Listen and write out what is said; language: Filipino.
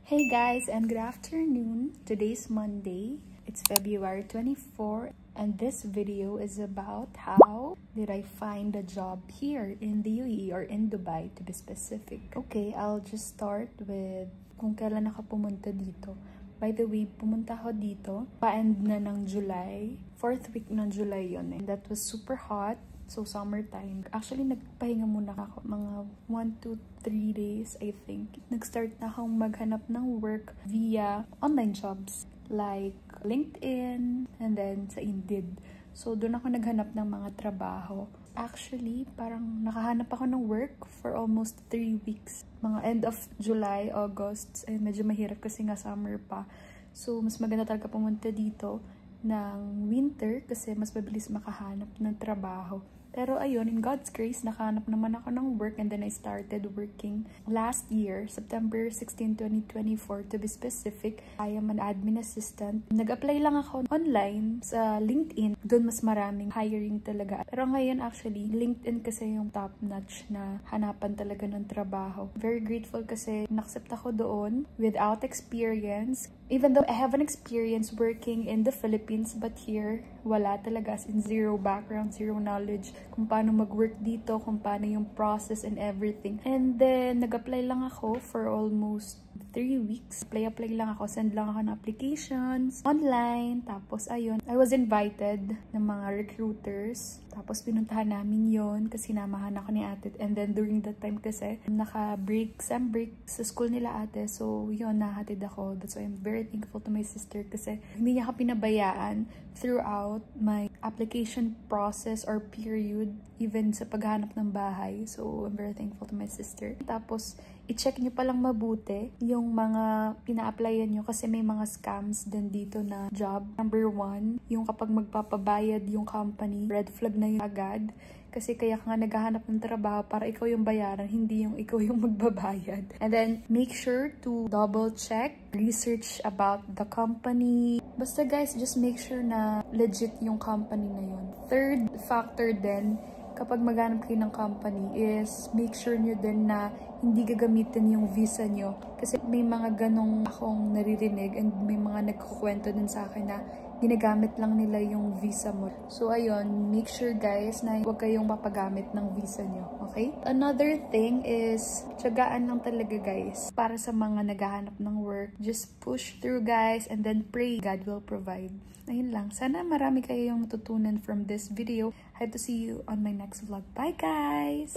Hey guys, and good afternoon. Today's Monday. It's February 24 and this video is about how did I find a job here in the UAE or in Dubai to be specific. Okay, I'll just start with kung kailan ako pumunta dito. By the way, pumunta ako dito pa-end na ng July. 4th week ng July yun eh. That was super hot. So, summertime. Actually, nagpahinga muna ako. Mga 1 to 3 days, I think. Nag-start na akong maghanap ng work via online jobs. Like LinkedIn and then sa Indeed. So, doon ako naghanap ng mga trabaho. Actually, parang nakahanap ako ng work for almost 3 weeks. Mga end of July, August. And medyo mahirap kasi nga summer pa. So, mas maganda talaga pumunta dito ng winter kasi mas mabilis makahanap ng trabaho. Pero ayun, in God's grace, nakahanap naman ako ng work and then I started working last year, September 16, 2024 to be specific. I am an admin assistant. Nag-apply lang ako online sa LinkedIn. Doon mas maraming hiring talaga. Pero ngayon actually, LinkedIn kasi yung top-notch na hanapan talaga ng trabaho. Very grateful kasi na-accept ako doon without experience. Even though I have an experience working in the Philippines, but here, wala talaga, as in zero background, zero knowledge kung paano mag-work dito, kung paano yung process and everything. And then, nag-apply lang ako for almost 3 weeks. Apply lang ako, send lang ako ng applications online. Tapos, ayun, I was invited ng mga recruiters. Tapos, pinuntahan namin yon kasi namahan ako ni ate. And then, during that time kasi, naka-break, sem break sa school nila ate. So, yun, nahatid ako. That's why I'm very thankful to my sister kasi hindi niya ako pinabayaan throughout my application process or period, even sa paghahanap ng bahay. So, I'm very thankful to my sister. Tapos, i-check nyo palang mabuti yung mga pina-applyan nyo kasi may mga scams din dito na job. Number 1, yung kapag magpapabayad yung company, red flag na yun agad. Kasi kaya ka nga naghahanap ng trabaho para ikaw yung bayaran, hindi yung ikaw yung magbabayad. And then, make sure to double check, research about the company. Basta guys, just make sure na legit yung company na yun. Third factor din, kapag maghanap kayo ng company is make sure nyo din na hindi gagamitin yung visa nyo. Kasi may mga ganong akong naririnig and may mga nagkukwento din sa akin na ginagamit lang nila yung visa mo. So, ayun, make sure guys na huwag kayong mapagamit ng visa nyo. Okay? Another thing is, tiyagaan lang talaga guys. Para sa mga naghahanap ng work, just push through guys and then pray God will provide. Ayun lang. Sana marami kayong natutunan from this video. I hope to see you on my next vlog. Bye guys!